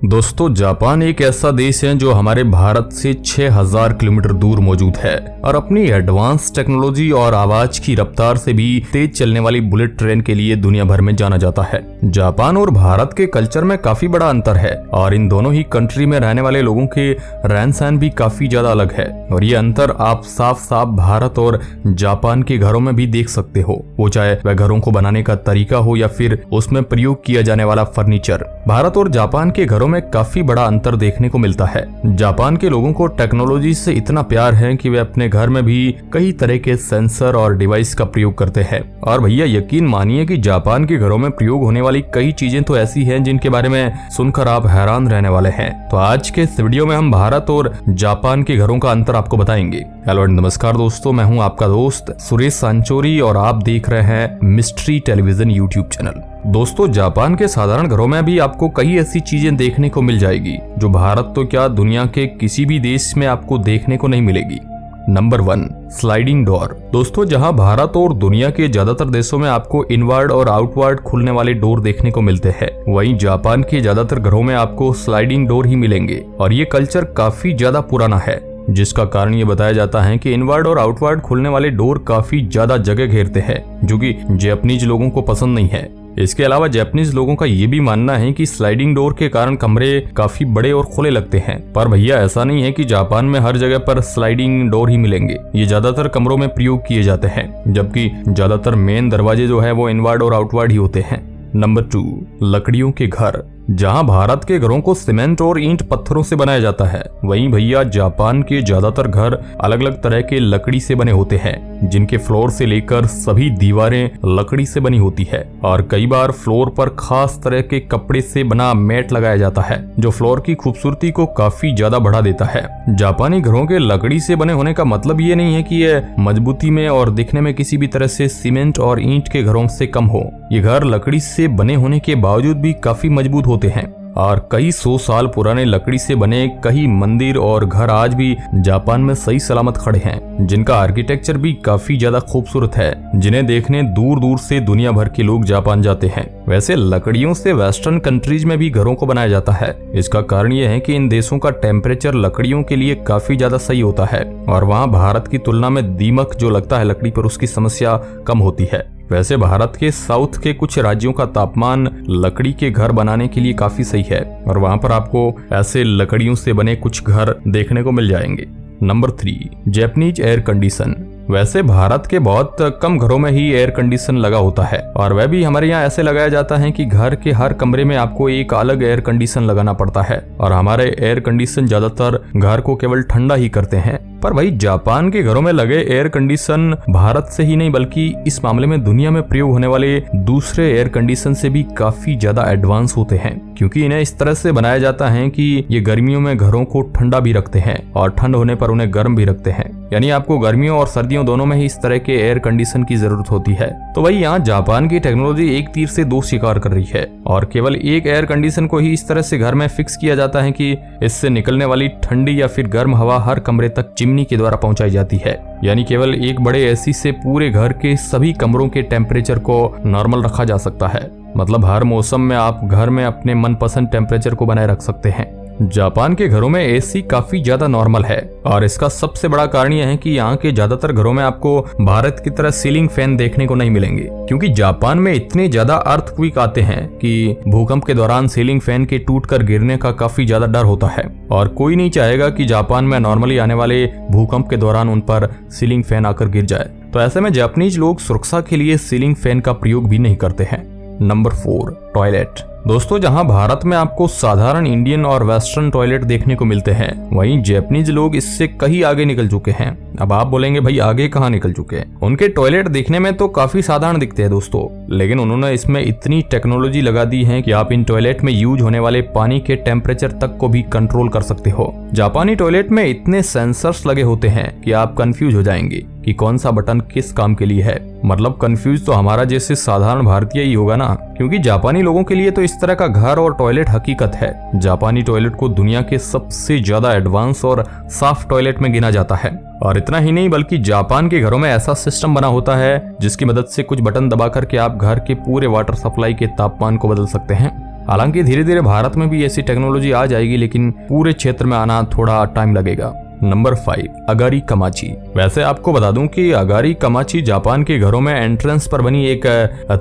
दोस्तों, जापान एक ऐसा देश है जो हमारे भारत से 6000 किलोमीटर दूर मौजूद है और अपनी एडवांस टेक्नोलॉजी और आवाज की रफ्तार से भी तेज चलने वाली बुलेट ट्रेन के लिए दुनिया भर में जाना जाता है। जापान और भारत के कल्चर में काफी बड़ा अंतर है और इन दोनों ही कंट्री में रहने वाले लोगों के रहन सहन भी काफी ज्यादा अलग है और ये अंतर आप साफ साफ भारत और जापान के घरों में भी देख सकते हो, वो चाहे वह घरों को बनाने का तरीका हो या फिर उसमें प्रयोग किया जाने वाला फर्नीचर। भारत और जापान के घरों में काफी बड़ा अंतर देखने को मिलता है। जापान के लोगों को टेक्नोलॉजी से इतना प्यार है कि वे अपने घर में भी कई तरह के सेंसर और डिवाइस का प्रयोग करते हैं। और भैया यकीन मानिए कि जापान के घरों में प्रयोग होने वाली कई चीजें तो ऐसी हैं जिनके बारे में सुनकर आप हैरान रहने वाले हैं। तो आज के इस वीडियो में हम भारत और जापान के घरों का अंतर आपको बताएंगे। हेलो एंड नमस्कार दोस्तों, मैं हूं आपका दोस्त सुरेश सांचोरी और आप देख रहे हैं मिस्ट्री टेलीविजन यूट्यूब चैनल। दोस्तों, जापान के साधारण घरों में भी आपको कई ऐसी चीजें देखने को मिल जाएगी जो भारत तो क्या दुनिया के किसी भी देश में आपको देखने को नहीं मिलेगी। Number 1, sliding door. दोस्तों, जहां भारत और दुनिया के ज्यादातर देशों में आपको इनवर्ड और आउटवर्ड खुलने वाले डोर देखने को मिलते हैं, वहीं जापान के ज्यादातर घरों में आपको स्लाइडिंग डोर ही मिलेंगे और ये कल्चर काफी ज्यादा पुराना है, जिसका कारण ये बताया जाता है कि इनवर्ड और आउटवर्ड खुलने वाले डोर काफी ज्यादा जगह घेरते हैं, जो कि जापानीज लोगों को पसंद नहीं है। इसके अलावा जापानीज लोगों का ये भी मानना है कि स्लाइडिंग डोर के कारण कमरे काफी बड़े और खुले लगते हैं। पर भैया ऐसा नहीं है कि जापान में हर जगह पर स्लाइडिंग डोर ही मिलेंगे। ये ज्यादातर कमरों में प्रयोग किए जाते हैं, जबकि ज्यादातर मेन दरवाजे जो है वो इनवर्ड और आउटवर्ड ही होते हैं। नंबर 2, लकड़ियों के घर। जहां भारत के घरों को सीमेंट और ईंट पत्थरों से बनाया जाता है, वहीं भैया जापान के ज्यादातर घर अलग अलग तरह के लकड़ी से बने होते हैं, जिनके फ्लोर से लेकर सभी दीवारें लकड़ी से बनी होती है और कई बार फ्लोर पर खास तरह के कपड़े से बना मैट लगाया जाता है, जो फ्लोर की खूबसूरती को काफी ज्यादा बढ़ा देता है। जापानी घरों के लकड़ी से बने होने का मतलब ये नहीं है कि यह मजबूती में और दिखने में किसी भी तरह से सीमेंट और ईंट के घरों से कम हो। ये घर लकड़ी से बने होने के बावजूद भी काफी मजबूत होते हैं और कई 100 साल पुराने लकड़ी से बने कई मंदिर और घर आज भी जापान में सही सलामत खड़े हैं, जिनका आर्किटेक्चर भी काफी ज्यादा खूबसूरत है, जिन्हें देखने दूर दूर से दुनिया भर के लोग जापान जाते हैं। वैसे लकड़ियों से वेस्टर्न कंट्रीज में भी घरों को बनाया जाता है। इसका कारण यह है कि इन देशों का टेम्परेचर लकड़ियों के लिए काफी ज्यादा सही होता है और वहाँ भारत की तुलना में दीमक जो लगता है लकड़ी पर, उसकी समस्या कम होती है। वैसे भारत के साउथ के कुछ राज्यों का तापमान लकड़ी के घर बनाने के लिए काफी सही है और वहां पर आपको ऐसे लकड़ियों से बने कुछ घर देखने को मिल जाएंगे। Number 3, Japanese air condition. वैसे भारत के बहुत कम घरों में ही एयर कंडीशन लगा होता है और वह भी हमारे यहाँ ऐसे लगाया जाता है कि घर के हर कमरे में आपको एक अलग एयर कंडीशन लगाना पड़ता है और हमारे एयर कंडीशन ज्यादातर घर को केवल ठंडा ही करते हैं। पर भाई जापान के घरों में लगे एयर कंडीशन भारत से ही नहीं बल्कि इस मामले में दुनिया में प्रयोग होने वाले दूसरे एयर कंडीशन से भी काफी ज्यादा एडवांस होते हैं, क्योंकि इन्हें इस तरह से बनाया जाता है कि ये गर्मियों में घरों को ठंडा भी रखते हैं और ठंड होने पर उन्हें गर्म भी रखते हैं। यानी आपको गर्मियों और सर्दियों दोनों में ही इस तरह के एयर कंडीशन की जरूरत होती है। तो भाई यहाँ जापान की टेक्नोलॉजी एक तीर से दो शिकार कर रही है और केवल एक एयर कंडीशन को ही इस तरह से घर में फिक्स किया जाता है कि इससे निकलने वाली ठंडी या फिर गर्म हवा हर कमरे तक चिमनी के द्वारा पहुंचाई जाती है। यानी केवल एक बड़े एसी से पूरे घर के सभी कमरों के टेम्परेचर को नॉर्मल रखा जा सकता है। मतलब हर मौसम में आप घर में अपने मनपसंद टेम्परेचर को बनाए रख सकते हैं। जापान के घरों में एसी काफी ज्यादा नॉर्मल है और इसका सबसे बड़ा कारण यह है कि यहाँ के ज्यादातर घरों में आपको भारत की तरह सीलिंग फैन देखने को नहीं मिलेंगे, क्योंकि जापान में इतने ज्यादा अर्थक्वेक आते हैं कि भूकंप के दौरान सीलिंग फैन के टूटकर गिरने का काफी ज्यादा डर होता है और कोई नहीं चाहेगा कि जापान में नॉर्मली आने वाले भूकंप के दौरान उन पर सीलिंग फैन आकर गिर जाए। तो ऐसे में जापानीज लोग सुरक्षा के लिए सीलिंग फैन का प्रयोग भी नहीं करते हैं। Number 4, toilet. दोस्तों, जहां भारत में आपको साधारण इंडियन और वेस्टर्न टॉयलेट देखने को मिलते हैं, वहीं जापानीज लोग इससे कहीं आगे निकल चुके हैं। अब आप बोलेंगे भाई आगे कहां निकल चुके हैं? उनके टॉयलेट देखने में तो काफी साधारण दिखते हैं दोस्तों, लेकिन उन्होंने इसमें इतनी टेक्नोलॉजी लगा दी है कि आप इन टॉयलेट में यूज होने वाले पानी के टेम्परेचर तक को भी कंट्रोल कर सकते हो। जापानी टॉयलेट में इतने सेंसर्स लगे होते हैं कि आप कंफ्यूज हो जाएंगे कि कौन सा बटन किस काम के लिए है। मतलब कंफ्यूज तो हमारा जैसे साधारण भारतीय ही होगा ना, क्योंकि जापानी लोगों के लिए तो इस तरह का घर और टॉयलेट हकीकत है। जापानी टॉयलेट को दुनिया के सबसे ज्यादा एडवांस और साफ टॉयलेट में गिना जाता है और इतना ही नहीं बल्कि जापान के घरों में ऐसा सिस्टम बना होता है जिसकी मदद से कुछ बटन दबा करके आप घर के पूरे वाटर सप्लाई के तापमान को बदल सकते हैं। हालांकि धीरे धीरे भारत में भी ऐसी टेक्नोलॉजी आ जाएगी, लेकिन पूरे क्षेत्र में आना थोड़ा टाइम लगेगा। नंबर 5, अगारी कमाची। वैसे आपको बता दूं कि अगारी कमाची जापान के घरों में एंट्रेंस पर बनी एक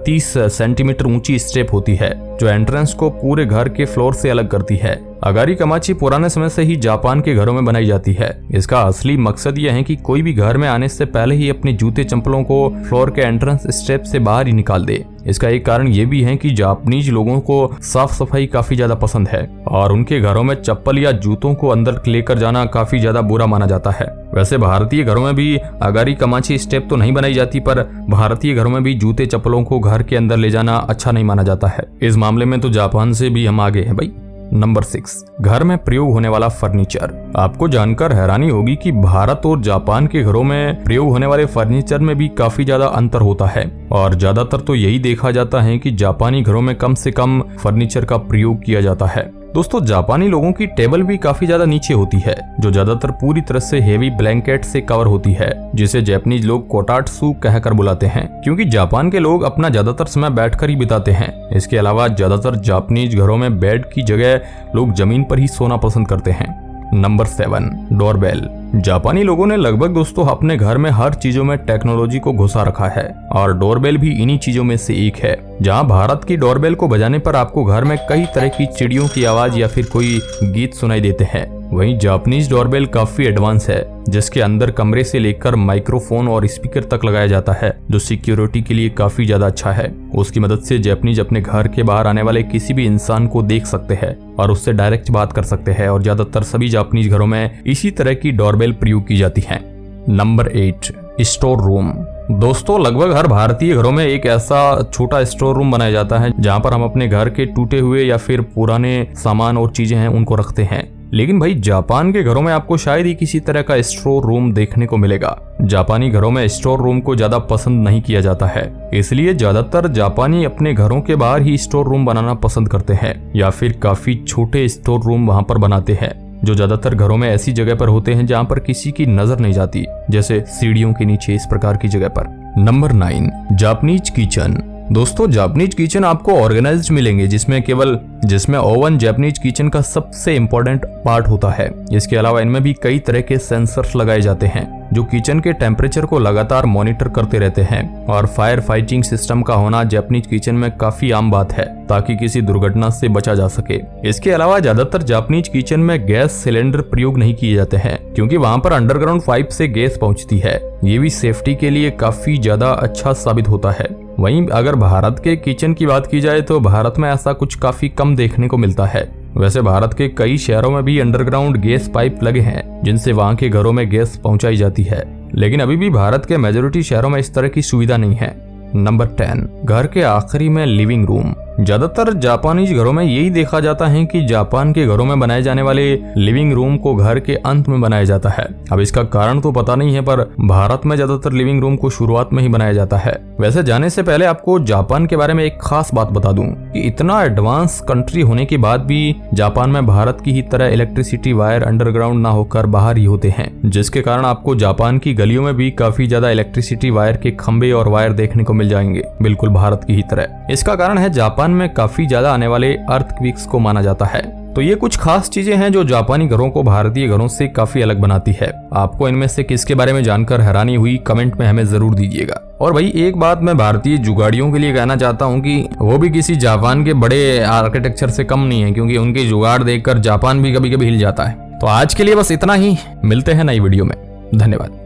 30 सेंटीमीटर ऊंची स्टेप होती है, जो एंट्रेंस को पूरे घर के फ्लोर से अलग करती है। अगारी कमाची पुराने समय से ही जापान के घरों में बनाई जाती है। इसका असली मकसद यह है कि कोई भी घर में आने से पहले ही अपने जूते चप्पलों को फ्लोर के एंट्रेंस स्टेप से बाहर ही निकाल दे। इसका एक कारण ये भी है कि जापानीज लोगों को साफ सफाई काफी ज्यादा पसंद है और उनके घरों में चप्पल या जूतों को अंदर लेकर जाना काफी ज्यादा बुरा माना जाता है। वैसे भारतीय घरों में भी अगारी कमाची स्टेप तो नहीं बनाई जाती, पर भारतीय घरों में भी जूते चप्पलों को घर के अंदर ले जाना अच्छा नहीं माना जाता है। इस मामले में तो जापान से भी हम आगे हैं भाई। नंबर 6, घर में प्रयोग होने वाला फर्नीचर। आपको जानकर हैरानी होगी कि भारत और जापान के घरों में प्रयोग होने वाले फर्नीचर में भी काफी ज्यादा अंतर होता है और ज्यादातर तो यही देखा जाता है कि जापानी घरों में कम से कम फर्नीचर का प्रयोग किया जाता है। दोस्तों, जापानी लोगों की टेबल भी काफी ज्यादा नीचे होती है, जो ज्यादातर पूरी तरह से हेवी ब्लैंकेट से कवर होती है, जिसे जापानीज लोग कोटाट्सु कहकर बुलाते हैं, क्योंकि जापान के लोग अपना ज्यादातर समय बैठकर ही बिताते हैं। इसके अलावा ज्यादातर जापानीज घरों में बेड की जगह लोग जमीन पर ही सोना पसंद करते हैं। Number 7, doorbell. जापानी लोगों ने लगभग दोस्तों अपने घर में हर चीजों में टेक्नोलॉजी को घुसा रखा है और डोरबेल भी इन्हीं चीजों में से एक है। जहां भारत की डोरबेल को बजाने पर आपको घर में कई तरह की चिड़ियों की आवाज या फिर कोई गीत सुनाई देते हैं, वहीं जापानीज डोरबेल काफी एडवांस है, जिसके अंदर कमरे से लेकर माइक्रोफोन और स्पीकर तक लगाया जाता है, जो सिक्योरिटी के लिए काफी ज्यादा अच्छा है। उसकी मदद से जापानीज अपने घर के बाहर आने वाले किसी भी इंसान को देख सकते हैं और उससे डायरेक्ट बात कर सकते हैं और ज्यादातर सभी जापानीज घरों में इसी तरह की डोरबेल प्रयोग की जाती है। Number 8, store room. दोस्तों, लगभग हर भारतीय घरों में एक ऐसा छोटा स्टोर रूम बनाया जाता है जहां पर हम अपने घर के टूटे हुए या फिर पुराने सामान और चीजें हैं उनको रखते हैं। लेकिन भाई जापान के घरों में आपको शायद ही किसी तरह का स्टोर रूम देखने को मिलेगा। जापानी घरों में स्टोर रूम को ज्यादा पसंद नहीं किया जाता है, इसलिए ज्यादातर जापानी अपने घरों के बाहर ही स्टोर रूम बनाना पसंद करते हैं या फिर काफी छोटे स्टोर रूम वहां पर बनाते हैं, जो ज्यादातर घरों में ऐसी जगह पर होते हैं जहां पर किसी की नजर नहीं जाती, जैसे सीढ़ियों के नीचे, इस प्रकार की जगह पर। Number 9, Japanese kitchen. दोस्तों, जापानीज किचन आपको ऑर्गेनाइज्ड मिलेंगे, जिसमें ओवन जापानीज किचन का सबसे इम्पोर्टेंट पार्ट होता है। इसके अलावा इनमें भी कई तरह के सेंसर्स लगाए जाते हैं जो किचन के टेम्परेचर को लगातार मॉनिटर करते रहते हैं, और फायर फाइटिंग सिस्टम का होना जापानीज किचन में काफी आम बात है ताकि किसी दुर्घटना से बचा जा सके। इसके अलावा ज्यादातर जापानीज किचन में गैस सिलेंडर प्रयोग नहीं किए जाते हैं, क्योंकि वहां पर अंडरग्राउंड पाइप से गैस पहुंचती है। ये भी सेफ्टी के लिए काफी ज्यादा अच्छा साबित होता है। वहीं अगर भारत के किचन की बात की जाए तो भारत में ऐसा कुछ काफी कम देखने को मिलता है। वैसे भारत के कई शहरों में भी अंडरग्राउंड गैस पाइप लगे हैं, जिनसे वहां के घरों में गैस पहुंचाई जाती है, लेकिन अभी भी भारत के मेजॉरिटी शहरों में इस तरह की सुविधा नहीं है। नंबर 10, घर के आखिरी में लिविंग रूम। ज्यादातर जापानीज घरों में यही देखा जाता है कि जापान के घरों में बनाए जाने वाले लिविंग रूम को घर के अंत में बनाया जाता है। अब इसका कारण तो पता नहीं है, पर भारत में ज्यादातर लिविंग रूम को शुरुआत में ही बनाया जाता है। वैसे जाने से पहले आपको जापान के बारे में एक खास बात बता दूं कि इतना एडवांस कंट्री होने के बाद भी जापान में भारत की ही तरह इलेक्ट्रिसिटी वायर अंडरग्राउंड ना होकर बाहर ही होते हैं, जिसके कारण आपको जापान की गलियों में भी काफी ज्यादा इलेक्ट्रिसिटी वायर के खंभे और वायर देखने को मिल जाएंगे, बिल्कुल भारत की ही तरह। इसका कारण है जापान में काफी ज्यादा आने वाले अर्थक्वेक्स को माना जाता है। तो ये कुछ खास चीजें हैं जो जापानी घरों को भारतीय घरों से काफी अलग बनाती है। आपको इनमें से किसके बारे में जानकर हैरानी हुई, कमेंट में हमें जरूर दीजिएगा। और भाई एक बात मैं भारतीय जुगाड़ियों के लिए कहना चाहता हूँ कि वो भी किसी जापान के बड़े आर्किटेक्चर से कम नहीं है, क्योंकि उनके जुगाड़ देखकर जापान भी कभी कभी हिल जाता है। तो आज के लिए बस इतना ही, मिलते हैं नई वीडियो में। धन्यवाद।